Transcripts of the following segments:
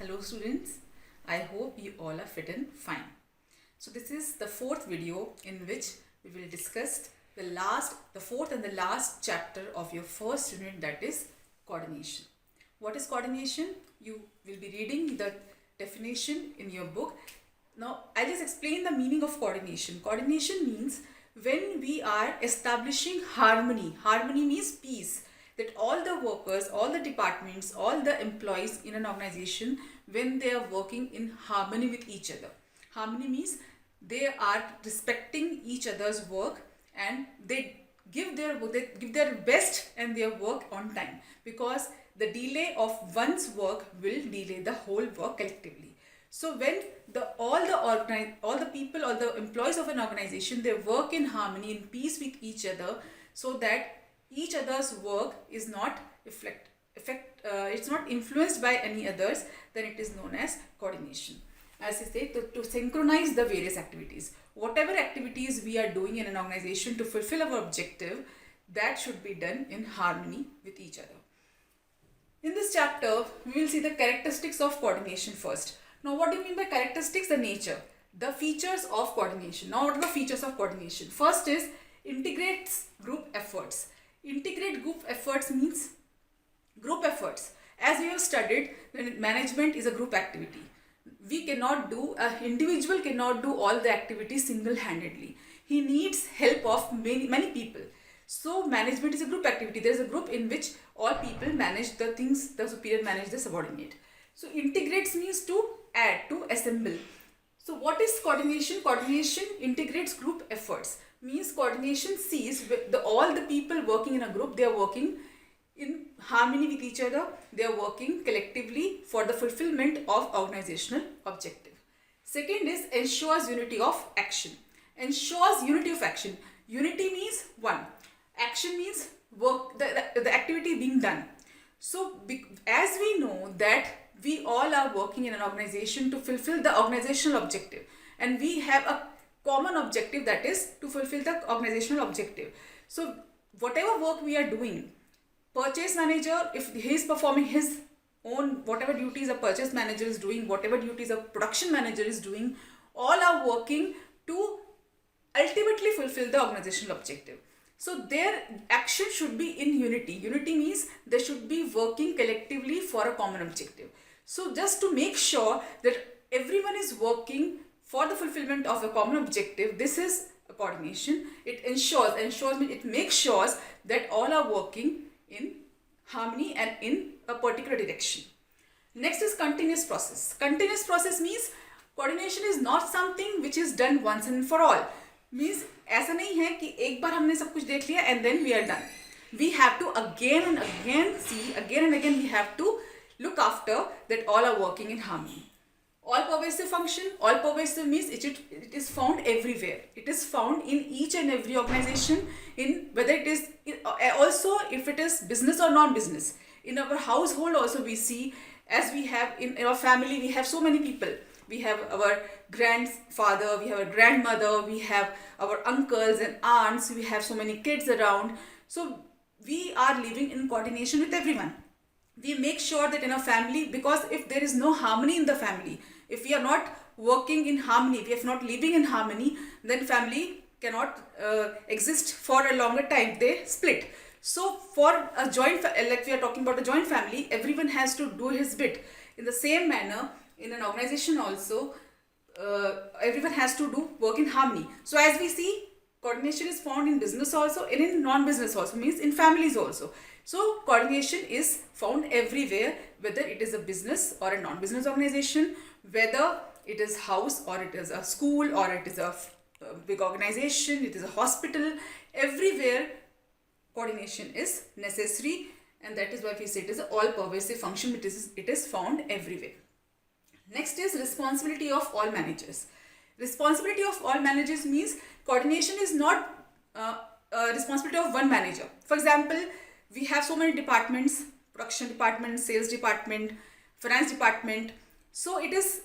Hello students, I hope you all are fit and fine. So this is the fourth video in which we will discuss the fourth and the last chapter of your first unit, that is coordination. What is coordination? You will be reading the definition in your book. Now I'll just explain the meaning of coordination. Coordination means when we are establishing harmony. Harmony means peace. That all the workers, all the departments, all the employees in an organization, when they are working in harmony with each other. Harmony means they are respecting each other's work and they give their best and their work on time, because the delay of one's work will delay the whole work collectively. So when all the people, all the employees of an organization, they work in harmony, in peace with each other, so that each other's work is not it's not influenced by any others, then it is known as coordination. As I say, to synchronize the various activities. Whatever activities we are doing in an organization to fulfill our objective, that should be done in harmony with each other. In this chapter, we will see the characteristics of coordination first. Now, what do you mean by characteristics? The nature, the features of coordination. Now, what are the features of coordination? First is integrates group efforts. Integrate group efforts means group efforts. As we have studied, management is a group activity. An individual cannot do all the activities single-handedly. He needs help of many people. So management is a group activity. There is a group in which all people manage the things, the superior manage the subordinate. So integrates means to add, to assemble. So what is coordination? Coordination integrates group efforts. Means coordination sees all the people working in a group, they are working in harmony with each other, they are working collectively for the fulfillment of organizational objective. Second is ensures unity of action. Ensures unity of action. Unity means one. Action means work, the activity being done. So as we know that we all are working in an organization to fulfill the organizational objective, and we have a common objective, that is to fulfill the organizational objective. So whatever work we are doing, purchase manager, if he is performing his own whatever duties a purchase manager is doing, whatever duties a production manager is doing, all are working to ultimately fulfill the organizational objective. So their action should be in unity. Unity means they should be working collectively for a common objective. So just to make sure that everyone is working for the fulfillment of a common objective, this is a coordination. It ensures means it makes sure that all are working in harmony and in a particular direction. Next is continuous process. Continuous process means coordination is not something which is done once and for all. Means ऐसा नहीं है कि एक बार हमने सब कुछ देख लिया and then we are done. We have to again and again we have to look after that all are working in harmony. All pervasive function. All pervasive means it is found everywhere. It is found in each and every organization, in whether it is also if it is business or non-business. In our household also we see, as we have in our family, we have so many people. We have our grandfather, we have our grandmother, we have our uncles and aunts, we have so many kids around. So we are living in coordination with everyone. We make sure that in a family, because if there is no harmony in the family, if we are not working in harmony, if we are not living in harmony, then family cannot exist for a longer time. They split. So for a joint, like we are talking about a joint family, everyone has to do his bit. In the same manner, in an organization also, everyone has to do work in harmony. So as we see, coordination is found in business also and in non-business also, means in families also. So coordination is found everywhere, whether it is a business or a non-business organization, whether it is house or it is a school or it is a big organization, it is a hospital. Everywhere coordination is necessary, and that is why we say it is an all-pervasive function. It is found everywhere. Next is responsibility of all managers. Responsibility of all managers means coordination is not responsibility of one manager. For example, we have so many departments: production department, sales department, finance department. So it is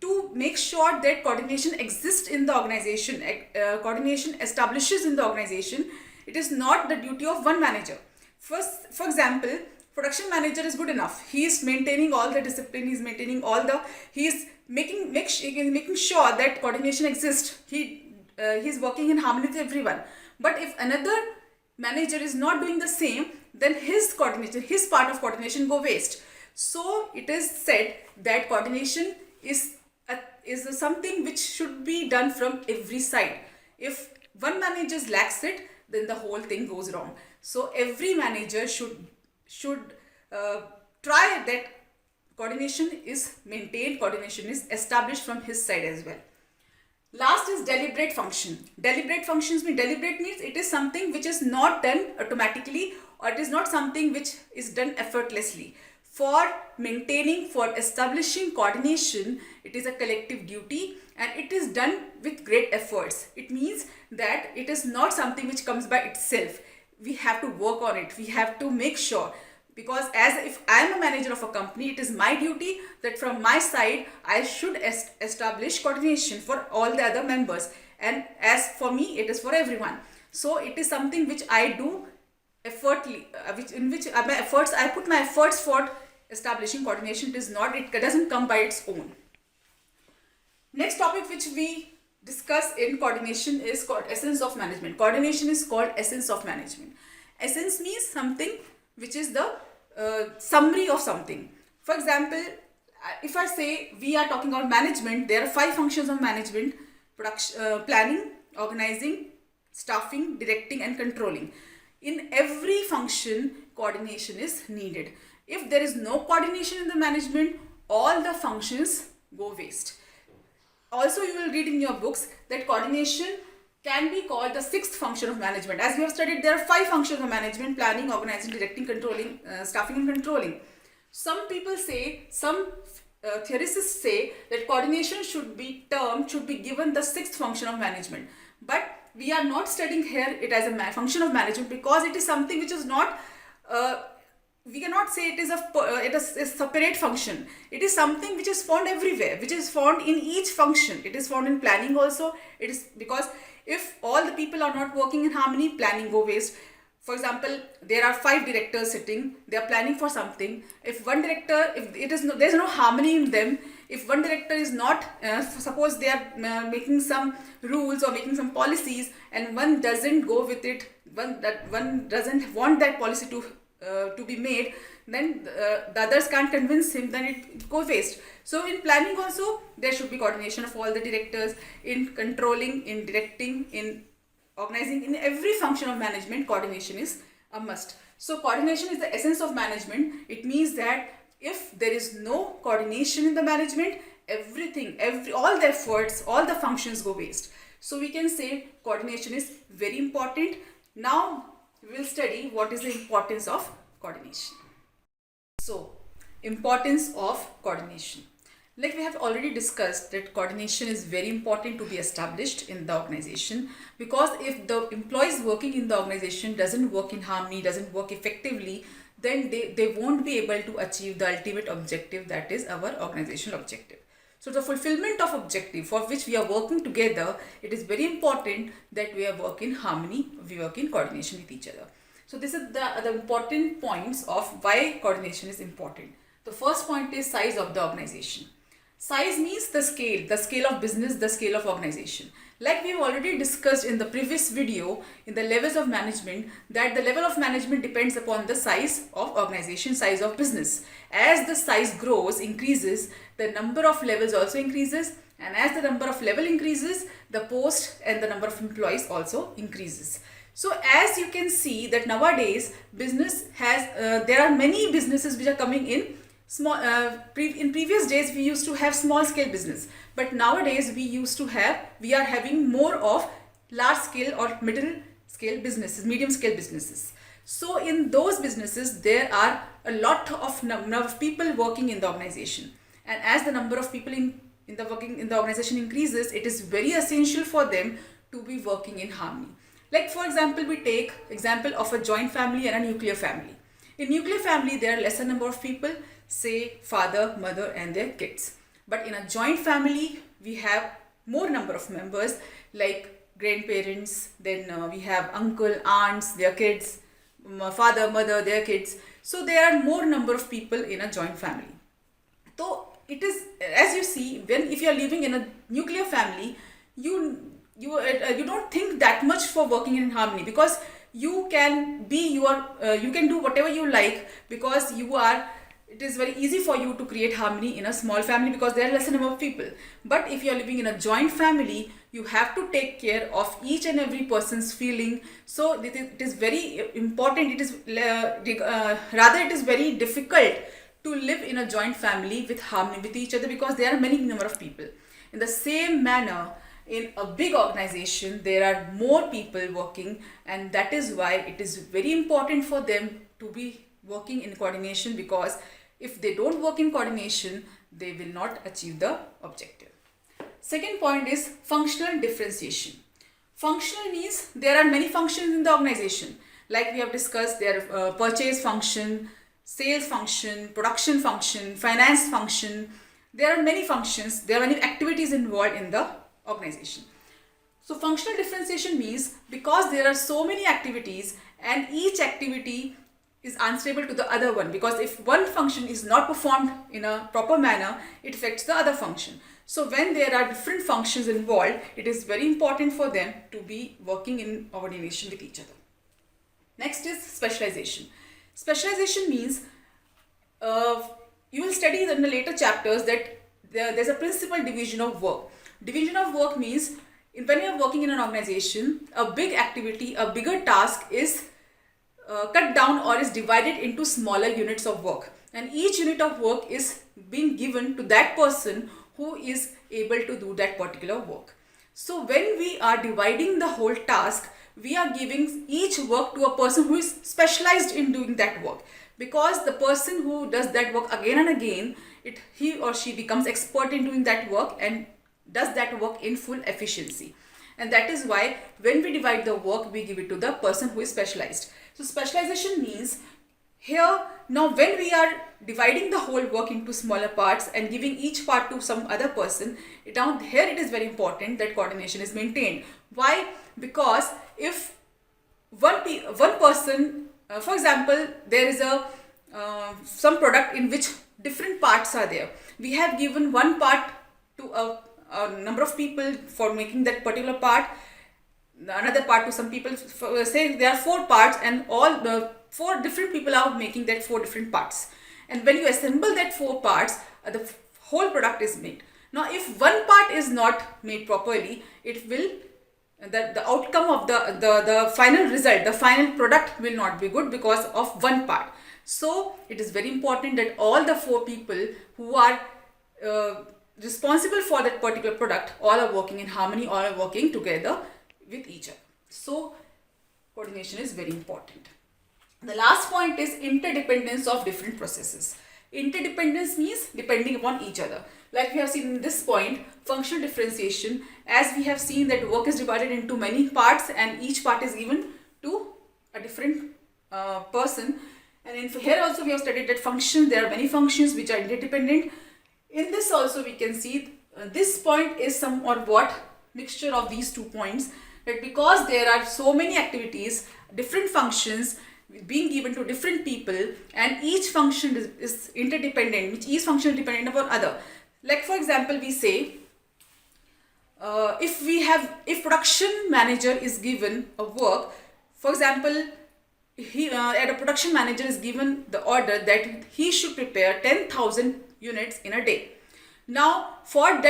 to make sure that coordination exists in the organization, coordination establishes in the organization. It is not the duty of one manager. First, for example, production manager is good enough. He is maintaining all the discipline. He's maintaining all the. He's making sure that coordination exists. He's working in harmony with everyone. But if another manager is not doing the same, then his part of coordination go waste. So it is said that coordination is something which should be done from every side. If one manager lacks it, then the whole thing goes wrong. So every manager should try that coordination is maintained, coordination is established from his side as well. Last is deliberate function. Deliberate means it is something which is not done automatically, or it is not something which is done effortlessly. For maintaining, for establishing coordination, it is a collective duty and it is done with great efforts. It means that it is not something which comes by itself. We have to work on it. We have to make sure, because as if I am a manager of a company, it is my duty that from my side I should establish coordination for all the other members, and as for me it is for everyone. So it is something which I do effortly, I put my efforts for establishing coordination. It doesn't come by its own. Next topic which we discuss in coordination is called essence of management. Coordination is called essence of management. Essence means something which is the summary of something. For example, if I say we are talking about management, there are 5 functions of management: planning, organizing, staffing, directing and controlling. In every function, coordination is needed. If there is no coordination in the management, all the functions go waste. Also, you will read in your books that coordination can be called the 6th function of management. As we have studied, there are 5 functions of management: planning, organizing, directing, controlling, staffing and controlling. Some people say, some theorists say that coordination should be given the 6th function of management. But we are not studying here it as a function of management, because it is something which is not, we cannot say it is a separate function. It is something which is found everywhere, which is found in each function. It is found in planning also. It is because if all the people are not working in harmony, planning go waste. For example, there are 5 directors sitting, they are planning for something. If one director, there is no harmony in them, if one director is not, suppose they are making some rules or making some policies, and one doesn't go with it, one doesn't want that policy to be made, then the others can't convince him, then it goes waste. So in planning also, there should be coordination of all the directors. In controlling, in directing, in organizing, in every function of management, coordination is a must. So coordination is the essence of management. It means that if there is no coordination in the management, all the efforts, all the functions go waste. So we can say coordination is very important. Now we will study what is the importance of coordination. So, importance of coordination. Like we have already discussed that coordination is very important to be established in the organization, because if the employees working in the organization doesn't work in harmony, doesn't work effectively, then they won't be able to achieve the ultimate objective, that is our organizational objective. So the fulfillment of objective for which we are working together, it is very important that we work in harmony, we work in coordination with each other. So this is the important points of why coordination is important. The first point is size of the organization. Size means the scale of business, the scale of organization. Like we have already discussed in the previous video in the levels of management, that the level of management depends upon the size of organization, size of business. As the size grows, increases, the number of levels also increases, and as the number of level increases, the post and the number of employees also increases. So as you can see that nowadays business has, there are many businesses which are coming in. In previous days we used to have small scale business, but nowadays we are having more of large scale or middle scale businesses, medium scale businesses. So in those businesses there are a lot of number of people working in the organization, and as the number of people in the organization increases, it is very essential for them to be working in harmony. Like for example, we take example of a joint family and a nuclear family. In nuclear family there are lesser number of people, say father, mother and their kids. But in a joint family we have more number of members, like grandparents, then we have uncle, aunts, their kids, father, mother, their kids. So there are more number of people in a joint family. So it is, as you see, when if you are living in a nuclear family, you don't think that much for working in harmony, because you can be you can do whatever you like, because it is very easy for you to create harmony in a small family because there are lesser number of people. But if you are living in a joint family, you have to take care of each and every person's feeling. So it is very important. It is rather it is very difficult to live in a joint family with harmony with each other, because there are many number of people. In the same manner, in a big organization, there are more people working, and that is why it is very important for them to be working in coordination, because if they don't work in coordination, they will not achieve the objective. Second point is functional differentiation. Functional means there are many functions in the organization. Like we have discussed, there are purchase function, sales function, production function, finance function. There are many functions, there are many activities involved in the organization. So functional differentiation means because there are so many activities and each activity is answerable to the other one, because if one function is not performed in a proper manner, it affects the other function. So when there are different functions involved, it is very important for them to be working in coordination with each other. Next is specialization. Specialization means you will study in the later chapters that there's a principal division of work. Division of work means when you are working in an organization, a big activity, a bigger task is cut down or is divided into smaller units of work, and each unit of work is being given to that person who is able to do that particular work. So when we are dividing the whole task, we are giving each work to a person who is specialized in doing that work, because the person who does that work again and again, he or she becomes expert in doing that work and does that work in full efficiency. And that is why when we divide the work, we give it to the person who is specialized. So specialization means here, now when we are dividing the whole work into smaller parts and giving each part to some other person, down here it is very important that coordination is maintained. Why? Because if one person, for example, there is some product in which different parts are there. We have given one part to a number of people for making that particular part, another part to some people. Say there are 4 parts and all the 4 different people are making that 4 different parts, and when you assemble that 4 parts, the whole product is made. Now if one part is not made properly, it will the outcome of the final result, the final product will not be good because of one part. So it is very important that all the 4 people who are responsible for that particular product, all are working in harmony, all are working together with each other. So coordination is very important. The last point is interdependence of different processes. Interdependence means depending upon each other. Like we have seen in this point, functional differentiation, as we have seen that work is divided into many parts and each part is given to a different person. And in here also we have studied that function, there are many functions which are interdependent. In this also we can see this point is somewhat mixture of these 2 points, that because there are so many activities, different functions being given to different people, and each function is interdependent, which each function is dependent upon other. Like for example, we say if production manager is given a work, for example, a production manager is given the order that he should prepare 10,000 units in a day. Now for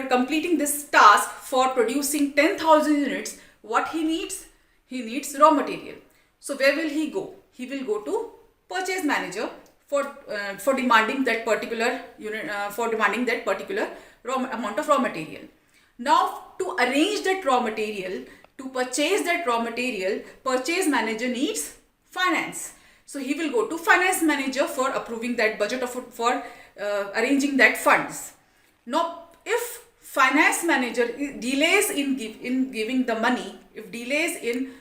completing this task, for producing 10,000 units, what he needs? He needs raw material. So where will he go? He will go to purchase manager for demanding that particular unit, for demanding that particular amount of raw material. Now to arrange that raw material, to purchase that raw material, purchase manager needs finance. So he will go to finance manager for approving that budget for arranging that funds. Now if finance manager delays in giving the money, if delays in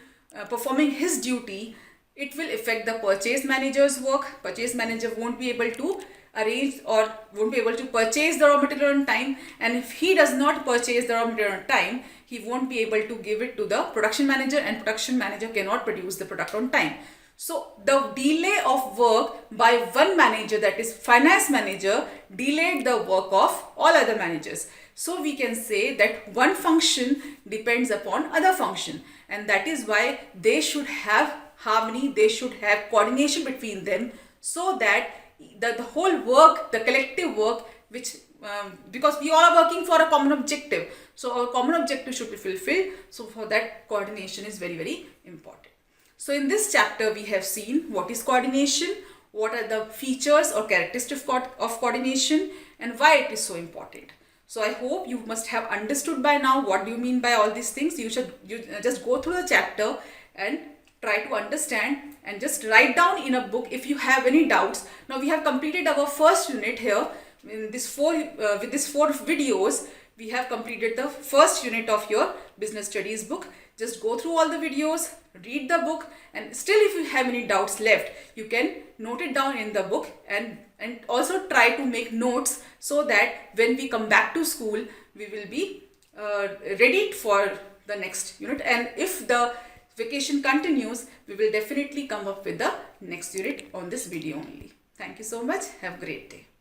performing his duty, it will affect the purchase manager's work. Purchase manager won't be able to arrange or won't be able to purchase the raw material on time, and if he does not purchase the raw material on time, he won't be able to give it to the production manager, and production manager cannot produce the product on time. So the delay of work by one manager, that is finance manager, delayed the work of all other managers. So we can say that one function depends upon other function, and that is why they should have harmony, they should have coordination between them, so that the whole work, the collective work, which because we all are working for a common objective, so our common objective should be fulfilled. So for that, coordination is very, very important. So in this chapter, we have seen what is coordination, what are the features or characteristics of coordination, and why it is so important. So I hope you must have understood by now what do you mean by all these things. You just go through the chapter and try to understand, and just write down in a book if you have any doubts. Now we have completed our first unit here in this with these 4 videos. We have completed the first unit of your business studies book. Just go through all the videos, read the book, and still if you have any doubts left, you can note it down in the book, and also try to make notes, so that when we come back to school, we will be ready for the next unit. And if the vacation continues, we will definitely come up with the next unit on this video only. Thank you so much. Have a great day.